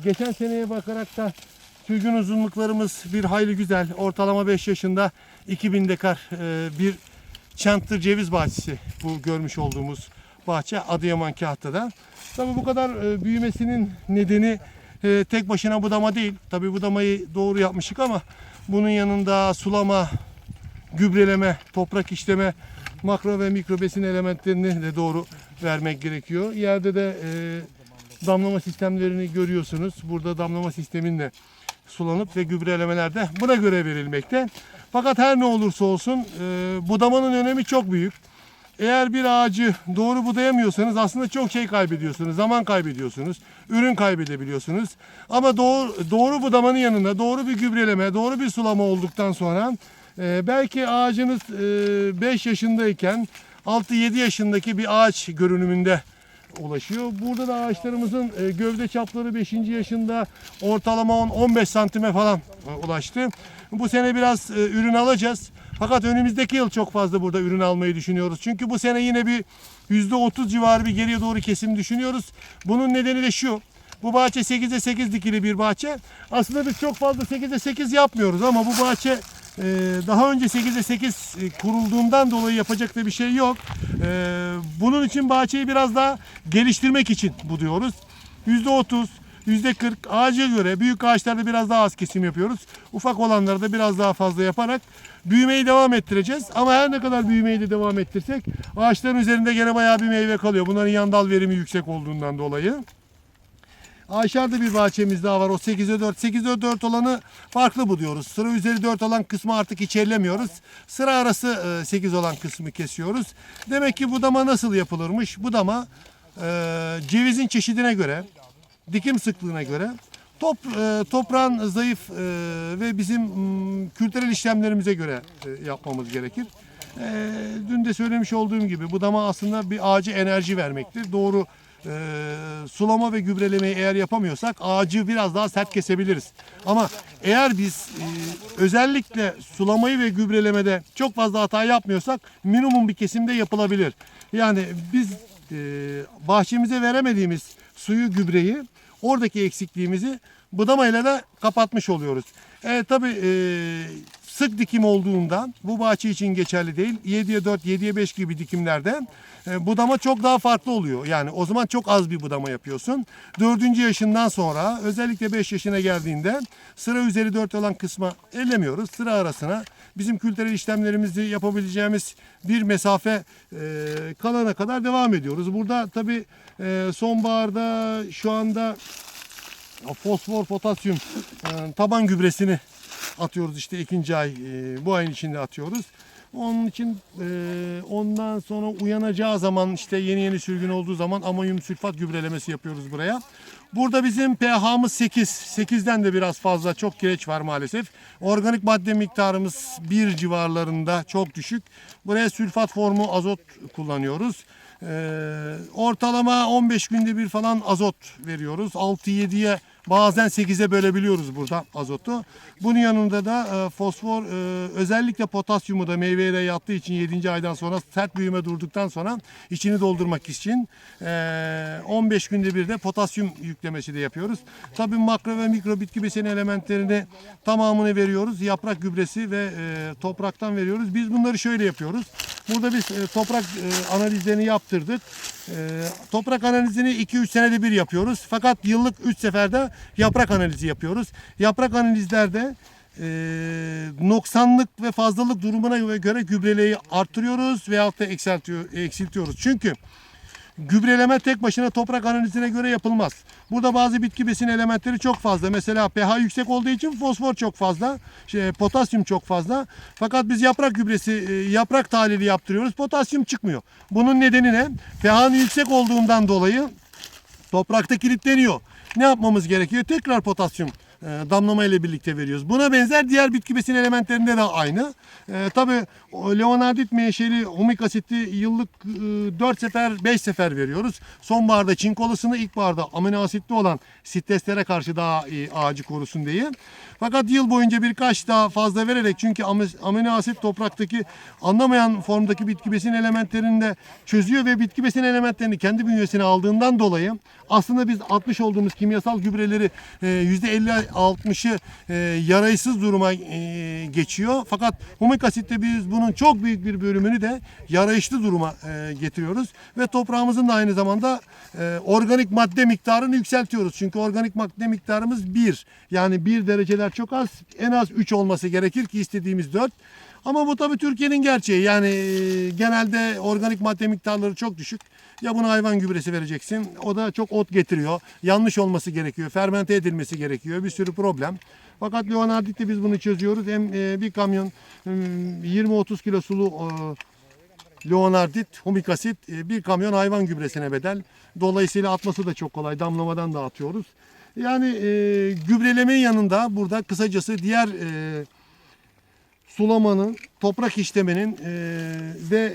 Geçen seneye bakarak da sürgün uzunluklarımız bir hayli güzel. Ortalama 5 yaşında 2000 dekar bir Çantır ceviz bahçesi bu görmüş olduğumuz bahçe Adıyaman Kahta'da. Tabii bu kadar büyümesinin nedeni tek başına budama değil. Tabii budamayı doğru yapmıştık ama bunun yanında sulama, gübreleme, toprak işleme, makro ve mikro besin elementlerini de doğru vermek gerekiyor. Yerde de damlama sistemlerini görüyorsunuz. Burada damlama sisteminle sulanıp ve gübrelemeler de buna göre verilmekte. Fakat her ne olursa olsun budamanın önemi çok büyük. Eğer bir ağacı doğru budayamıyorsanız aslında çok şey kaybediyorsunuz. Zaman kaybediyorsunuz. Ürün kaybedebiliyorsunuz. Ama doğru budamanın yanında doğru bir gübreleme, doğru bir sulama olduktan sonra belki ağacınız 5 yaşındayken 6-7 yaşındaki bir ağaç görünümünde ulaşıyor. Burada da ağaçlarımızın gövde çapları 5. yaşında ortalama 10-15 santime falan ulaştı. Bu sene biraz ürün alacağız. Fakat önümüzdeki yıl çok fazla burada ürün almayı düşünüyoruz. Çünkü bu sene yine bir %30 civarı bir geriye doğru kesim düşünüyoruz. Bunun nedeni de şu. Bu bahçe 8'e 8 dikili bir bahçe. Aslında biz çok fazla 8'e 8 yapmıyoruz ama bu bahçe daha önce 8'e 8 kurulduğundan dolayı yapacak da bir şey yok. Bunun için bahçeyi biraz daha geliştirmek için buduyoruz. %30, %40 ağaca göre büyük ağaçlarda biraz daha az kesim yapıyoruz. Ufak olanlarda biraz daha fazla yaparak büyümeyi devam ettireceğiz. Ama her ne kadar büyümeyi de devam ettirsek ağaçların üzerinde gene bayağı bir meyve kalıyor. Bunların yan dal verimi yüksek olduğundan dolayı. Aşağıda bir bahçemiz daha var. O 8'e 4. 8'e 4 olanı farklı buluyoruz. Sıra üzeri 4 olan kısmı artık içerlemiyoruz. Sıra arası 8 olan kısmı kesiyoruz. Demek ki budama nasıl yapılırmış? Budama cevizin çeşidine göre, dikim sıklığına göre, toprağın zayıf ve bizim kültürel işlemlerimize göre yapmamız gerekir. Dün de söylemiş olduğum gibi budama aslında bir ağaca enerji vermektir. Doğru sulama ve gübrelemeyi eğer yapamıyorsak ağacı biraz daha sert kesebiliriz. Ama eğer biz özellikle sulamayı ve gübrelemede çok fazla hata yapmıyorsak minimum bir kesimde yapılabilir. Yani biz bahçemize veremediğimiz suyu, gübreyi, oradaki eksikliğimizi budamayla da kapatmış oluyoruz. Tabii sık dikim olduğundan bu bahçe için geçerli değil. 7'ye 4, 7'ye 5 gibi dikimlerde budama çok daha farklı oluyor. Yani o zaman çok az bir budama yapıyorsun. 4. yaşından sonra özellikle 5 yaşına geldiğinde sıra üzeri 4 olan kısma ellemiyoruz. Sıra arasına bizim kültürel işlemlerimizi yapabileceğimiz bir mesafe kalana kadar devam ediyoruz. Burada tabii sonbaharda şu anda fosfor, potasyum taban gübresini atıyoruz işte ikinci ay bu ayın içinde atıyoruz. Onun için ondan sonra uyanacağı zaman işte yeni sürgün olduğu zaman amonyum sülfat gübrelemesi yapıyoruz buraya. Burada bizim pH'mız 8. 8'den de biraz fazla, çok kireç var maalesef. Organik madde miktarımız 1 civarlarında, çok düşük. Buraya sülfat formu azot kullanıyoruz. Ortalama 15 günde bir falan azot veriyoruz. 6-7'ye bazen 8'e bölebiliyoruz burada azotu. Bunun yanında da fosfor, özellikle potasyumu da meyveye de yattığı için 7. aydan sonra sert büyüme durduktan sonra içini doldurmak için 15 günde bir de potasyum yüklemesi de yapıyoruz. Tabii makro ve mikro bitki besin elementlerini tamamını veriyoruz. Yaprak gübresi ve topraktan veriyoruz. Biz bunları şöyle yapıyoruz. Burada biz toprak analizlerini yaptırdık. Toprak analizini 2-3 senede bir yapıyoruz. Fakat yıllık 3 seferde yaprak analizi yapıyoruz. Yaprak analizlerde noksanlık ve fazlalık durumuna göre gübreleyi arttırıyoruz veyahut da eksiltiyoruz. Çünkü gübreleme tek başına toprak analizine göre yapılmaz. Burada bazı bitki besin elementleri çok fazla. Mesela pH yüksek olduğu için fosfor çok fazla, potasyum çok fazla. Fakat biz yaprak gübresi, yaprak tahlili yaptırıyoruz. Potasyum çıkmıyor. Bunun nedeni ne? pH'nin yüksek olduğundan dolayı toprakta kilitleniyor. Ne yapmamız gerekiyor? Tekrar potasyum damlama ile birlikte veriyoruz. Buna benzer diğer bitki besin elementlerinde de aynı. Tabii leonardit menşeli humik asiti yıllık 4 sefer 5 sefer veriyoruz. Sonbaharda çinkolosunu, ilkbaharda amino asitli olan streslere karşı daha iyi ağacı korusun diye. Fakat yıl boyunca birkaç daha fazla vererek, çünkü amino asit topraktaki anlamayan formdaki bitki besin elementlerini de çözüyor ve bitki besin elementlerini kendi bünyesine aldığından dolayı aslında biz atmış olduğumuz kimyasal gübreleri %50-60'ı yaraysız duruma geçiyor. Fakat humik asitte biz bunun çok büyük bir bölümünü de yarayışlı duruma getiriyoruz ve toprağımızın da aynı zamanda organik madde miktarını yükseltiyoruz. Çünkü organik madde miktarımız 1. Yani 1 dereceler çok az. En az 3 olması gerekir ki istediğimiz 4. Ama bu tabii Türkiye'nin gerçeği. Yani genelde organik madde miktarları çok düşük. Ya buna hayvan gübresi vereceksin. O da çok ot getiriyor. Yanlış olması gerekiyor. Fermente edilmesi gerekiyor. Bir sürü problem. Fakat leonardit'te biz bunu çözüyoruz. Hem bir kamyon 20-30 kilo sulu leonardit, humik asit, bir kamyon hayvan gübresine bedel. Dolayısıyla atması da çok kolay. Damlamadan da atıyoruz. Yani gübrelemenin yanında burada kısacası diğer sulamanın, toprak işlemenin ve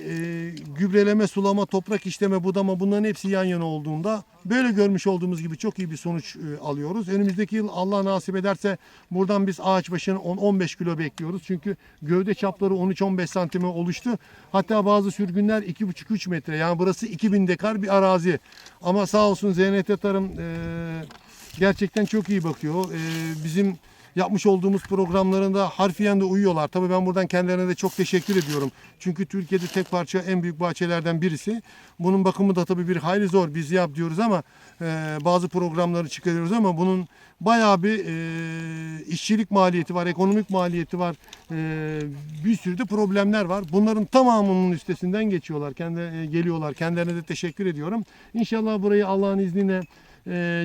gübreleme, sulama, toprak işleme, budama, bunların hepsi yan yana olduğunda böyle görmüş olduğumuz gibi çok iyi bir sonuç alıyoruz. Önümüzdeki yıl Allah nasip ederse buradan biz ağaç başına 10-15 kilo bekliyoruz. Çünkü gövde çapları 13-15 santime oluştu. Hatta bazı sürgünler 2,5-3 metre. Yani burası 2000 dekar bir arazi. Ama sağ olsun ZNT Tarım gerçekten çok iyi bakıyor. Bizim yapmış olduğumuz programlarında harfiyen de uyuyorlar. Tabii ben buradan kendilerine de çok teşekkür ediyorum. Çünkü Türkiye'de tek parça en büyük bahçelerden birisi. Bunun bakımı da tabii bir hayli zor. Biz yap diyoruz ama bazı programları çıkarıyoruz ama bunun bayağı bir işçilik maliyeti var, ekonomik maliyeti var. Bir sürü de problemler var. Bunların tamamının üstesinden geçiyorlar. Geliyorlar. Kendilerine de teşekkür ediyorum. İnşallah burayı Allah'ın izniyle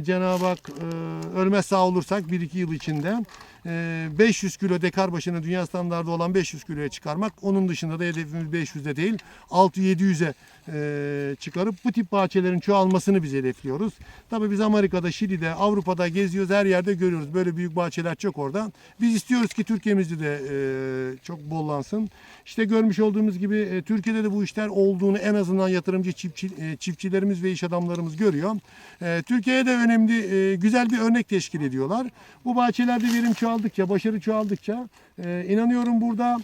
Cenab-ı Hak ölmez sağ olursak 1-2 yıl içinde 500 kilo dekar başına dünya standardı olan 500 kiloya çıkarmak. Onun dışında da hedefimiz 500'de değil 600-700'e çıkarıp bu tip bahçelerin çoğalmasını biz hedefliyoruz. Tabii biz Amerika'da, Şili'de, Avrupa'da geziyoruz, her yerde görüyoruz. Böyle büyük bahçeler çok orada. Biz istiyoruz ki Türkiye'mizde de çok bollansın. İşte görmüş olduğumuz gibi Türkiye'de de bu işler olduğunu en azından yatırımcı çiftçilerimiz ve iş adamlarımız görüyor. Türkiye'ye de önemli, güzel bir örnek teşkil ediyorlar. Bu bahçelerde verim çoğaldıkça, başarı çoğaldıkça inanıyorum burada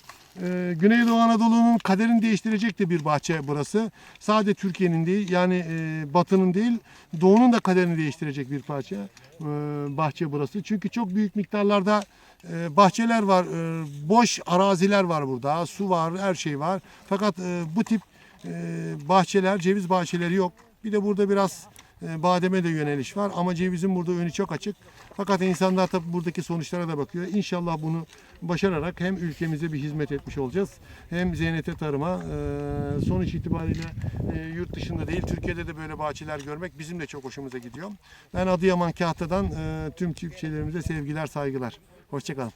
Güneydoğu Anadolu'nun kaderini değiştirecek de bir bahçe burası. Sadece Türkiye'nin değil, yani Batı'nın değil, Doğu'nun da kaderini değiştirecek bir bahçe burası. Çünkü çok büyük miktarlarda bahçeler var, boş araziler var burada, su var, her şey var. Fakat bu tip bahçeler, ceviz bahçeleri yok. Bir de burada biraz bademe de yöneliş var ama cevizin burada önü çok açık. Fakat insanlar tabii buradaki sonuçlara da bakıyor. İnşallah bunu başararak hem ülkemize bir hizmet etmiş olacağız. Hem ZNT Tarım'a sonuç itibariyle yurt dışında değil Türkiye'de de böyle bahçeler görmek bizim de çok hoşumuza gidiyor. Ben Adıyaman Kahta'dan tüm çiftçilerimize sevgiler, saygılar. Hoşça kalın.